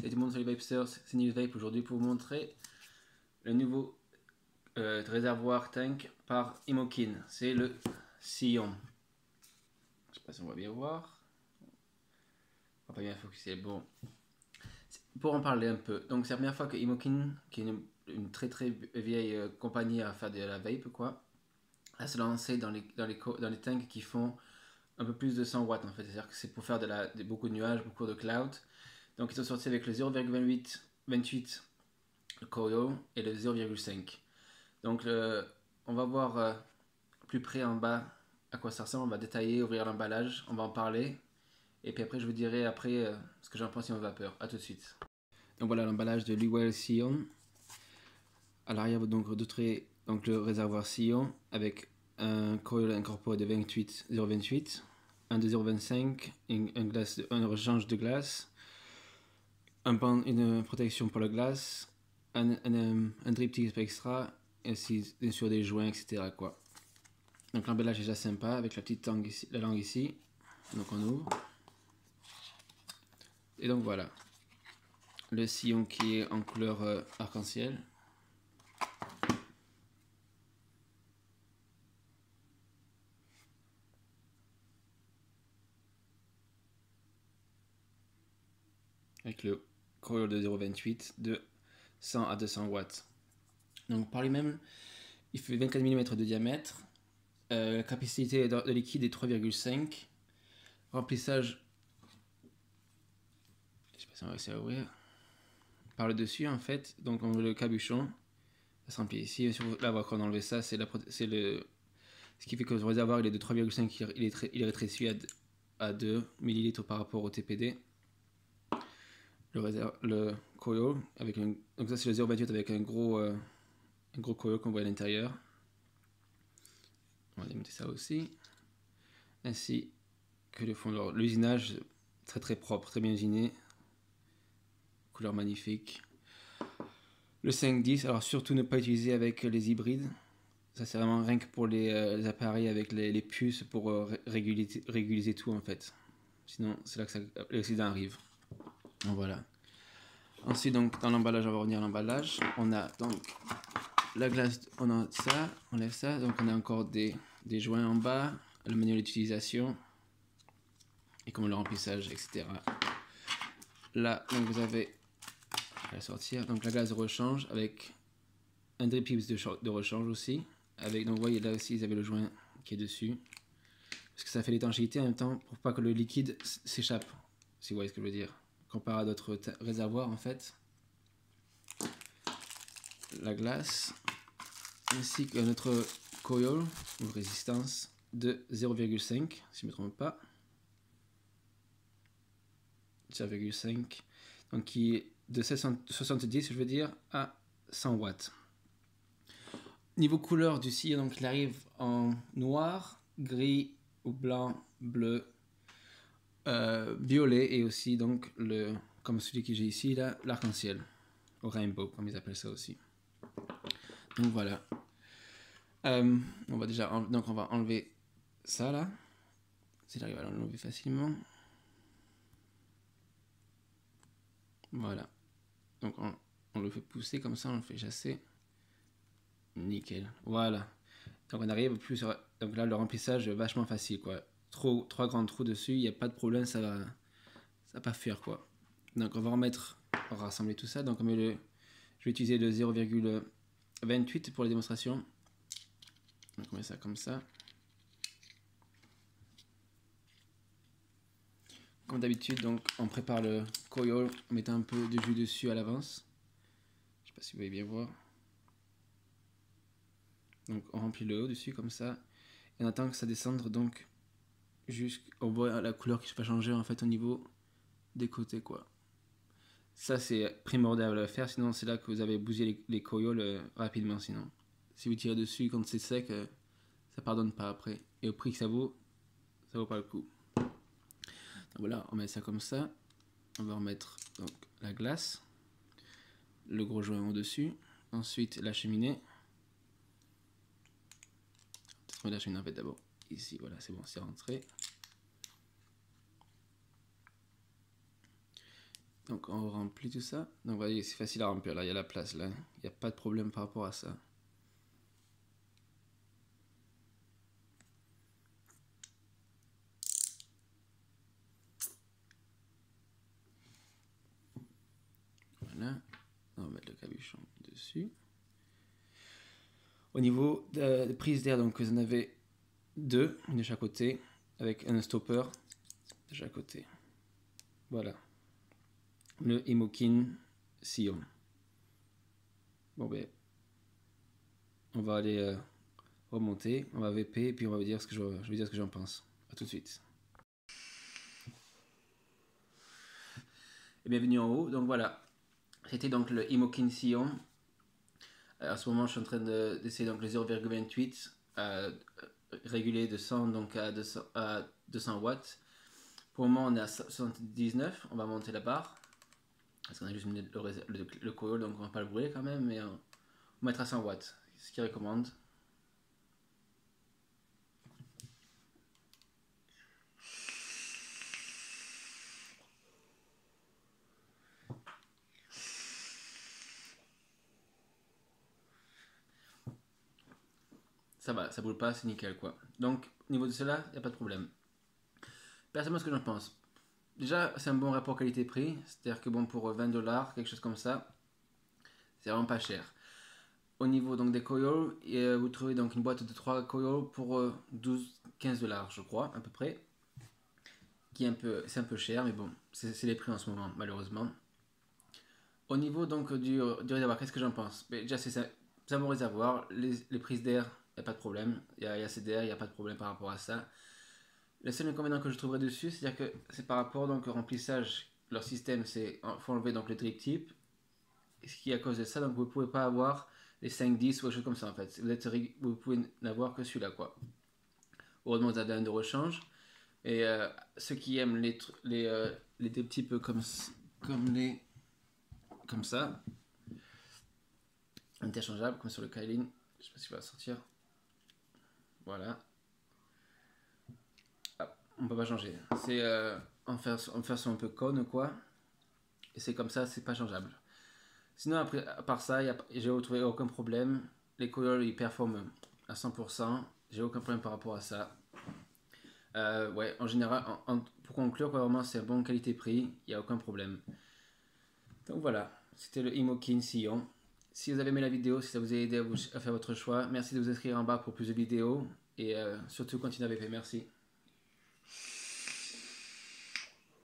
Et tout le monde sur les Vapesters, c'est News Vape aujourd'hui pour vous montrer le nouveau réservoir tank par Imokin. C'est le Sillon. Je sais pas si on va bien voir. On va pas bien focuser. Bon, pour en parler un peu. Donc c'est la première fois que Imokin, qui est une très vieille compagnie à faire de la vape quoi, a se lancé dans les tanks qui font un peu plus de 100 watts en fait. C'est-à-dire que c'est pour faire beaucoup de nuages, beaucoup de cloud. Donc ils sont sortis avec le 0,28 le Koyo et le 0,5. Donc on va voir plus près en bas à quoi ça ressemble. On va détailler, ouvrir l'emballage, on va en parler. Et puis après je vous dirai ce que j'en pense en vapeur. A tout de suite. Donc voilà l'emballage de l'Uwell Sillon. À l'arrière vous donc redouterez donc le réservoir Sillon avec un coil incorporé de 0,28, un de 0,25, un rechange de glace, une protection pour la glace, un drip tip extra, et ainsi bien sûr des joints, etc. quoi. Donc l'emballage est déjà sympa avec la petite langue ici. Donc on ouvre. Et donc voilà. Le sillon qui est en couleur arc-en-ciel. Avec le coil de 0,28 de 100 à 200 watts. Donc par lui-même, il fait 24 mm de diamètre. La capacité de liquide est 3,5. Remplissage, je sais pas si on va réussir à ouvrir. Par le dessus en fait, donc on veut le cabuchon. Ça se remplit ici. Là, on va encore enlever ça. Ce qui fait que le réservoir il est de 3,5, il est rétréci à 2 ml par rapport au TPD. Le coil avec donc ça c'est le 0,28 avec un gros coil qu'on voit à l'intérieur. On va démonter ça aussi. Ainsi que le fond. L'usinage très propre, très bien usiné. Couleur magnifique. Le 5-10, alors surtout ne pas utiliser avec les hybrides. Ça c'est vraiment rien que pour les appareils avec les puces pour réguliser tout en fait. Sinon c'est là que l'accident arrive. Donc voilà. Ensuite donc dans l'emballage, on va revenir à l'emballage. On a donc la glace, on a ça, on lève ça. Donc on a encore des joints en bas, le manuel d'utilisation et comme le remplissage, etc. Là donc vous avez à la sortir donc la glace de rechange avec un drip tips de rechange aussi. Donc vous voyez là aussi ils avaient le joint qui est dessus. Parce que ça fait l'étanchéité en même temps pour pas que le liquide s'échappe. Si vous voyez ce que je veux dire. Comparé à d'autres réservoirs en fait. La glace. Ainsi que notre coil ou résistance de 0,5 si je ne me trompe pas. 0,5. Donc qui est de 70 je veux dire à 100 watts. Niveau couleur du cire, donc il arrive en noir, gris ou blanc, bleu, violet et aussi donc comme celui que j'ai ici là, l'arc-en-ciel, au rainbow comme ils appellent ça aussi. Donc voilà. On va enlever ça là. Si j'arrive à l'enlever facilement. Voilà. Donc on le fait pousser comme ça, on le fait chasser. Nickel. Voilà. Donc on arrive plus sur... Donc là le remplissage est vachement facile quoi. Trois grands trous dessus, il n'y a pas de problème, ça va pas fuir quoi. Donc on va rassembler tout ça. Donc je vais utiliser le 0,28 pour la démonstration. Donc on met ça comme ça. Comme d'habitude, donc on prépare le coil en mettant un peu de jus dessus à l'avance. Je sais pas si vous voyez bien voir. Donc on remplit le haut dessus comme ça. Et on attend que ça descende donc on voit la couleur qui va changer en fait au niveau des côtés quoi. Ça c'est primordial à faire, sinon c'est là que vous avez bousillé les coils rapidement sinon. Si vous tirez dessus quand c'est sec, ça pardonne pas après. Et au prix que ça vaut pas le coup. Donc voilà, on met ça comme ça. On va remettre donc la glace, le gros joint au-dessus, ensuite la cheminée. Peut-être mettre la cheminée en fait d'abord ici, voilà, c'est bon, c'est rentré. Donc on remplit tout ça. Donc vous voyez, c'est facile à remplir. Là, il y a la place. Là, il n'y a pas de problème par rapport à ça. Voilà. On va mettre le capuchon dessus. Au niveau de prise d'air, donc vous en avez deux de chaque côté, avec un stopper de chaque côté. Voilà. Le Imokin Sillon. Bon ben, on va aller remonter, on va VP et puis on va dire ce que je vais dire ce que j'en pense. A tout de suite. Et bienvenue en haut. Donc voilà, c'était donc le Imokin Sillon. À ce moment, je suis en train d'essayer donc le 0,28 régulé de 100 donc à 200 watts. Pour le moment, on est à 79. On va monter la barre. Parce qu'on a juste mis le coil, donc on va pas le brûler quand même, mais on mettra 100 watts. C'est ce qu'il recommande. Ça va, ça brûle pas, c'est nickel quoi. Donc, au niveau de cela, il n'y a pas de problème. Personnellement, ce que j'en pense. Déjà, c'est un bon rapport qualité-prix. C'est-à-dire que bon, pour 20$, quelque chose comme ça, c'est vraiment pas cher. Au niveau donc des coils, vous trouvez donc une boîte de 3 coils pour 12-15$, je crois, à peu près. Qui est c'est un peu cher, mais bon, c'est les prix en ce moment, malheureusement. Au niveau donc du réservoir, qu'est-ce que j'en pense? Déjà, c'est un bon réservoir. Les prises d'air, il n'y a pas de problème. Il y a assez d'air, il n'y a pas de problème par rapport à ça. Le seul inconvénient que je trouverais dessus, c'est-à-dire que c'est par rapport donc, au remplissage. Leur système, c'est faut enlever donc le drip tip. Ce qui est à cause de ça, donc vous ne pouvez pas avoir les 5-10 ou quelque chose comme ça en fait. Vous pouvez n'avoir que celui-là quoi. Heureusement, vous avez un de rechange. Et ceux qui aiment les des petits peu comme ça, interchangeable comme sur le Kylin. Je sais pas si je vais sortir. Voilà. Ah, on peut pas changer. C'est en façon un peu cône quoi. Et c'est comme ça, c'est pas changeable. Sinon après, à part ça, j'ai retrouvé aucun problème. Les coils ils performent à 100%. J'ai aucun problème par rapport à ça. Ouais, en général, pour conclure, quoi, vraiment, c'est bon qualité-prix, il n'y a aucun problème. Donc voilà, c'était le Imokin Sillon. Si vous avez aimé la vidéo, si ça vous a aidé à faire votre choix, merci de vous inscrire en bas pour plus de vidéos et surtout continuez à VP. Merci.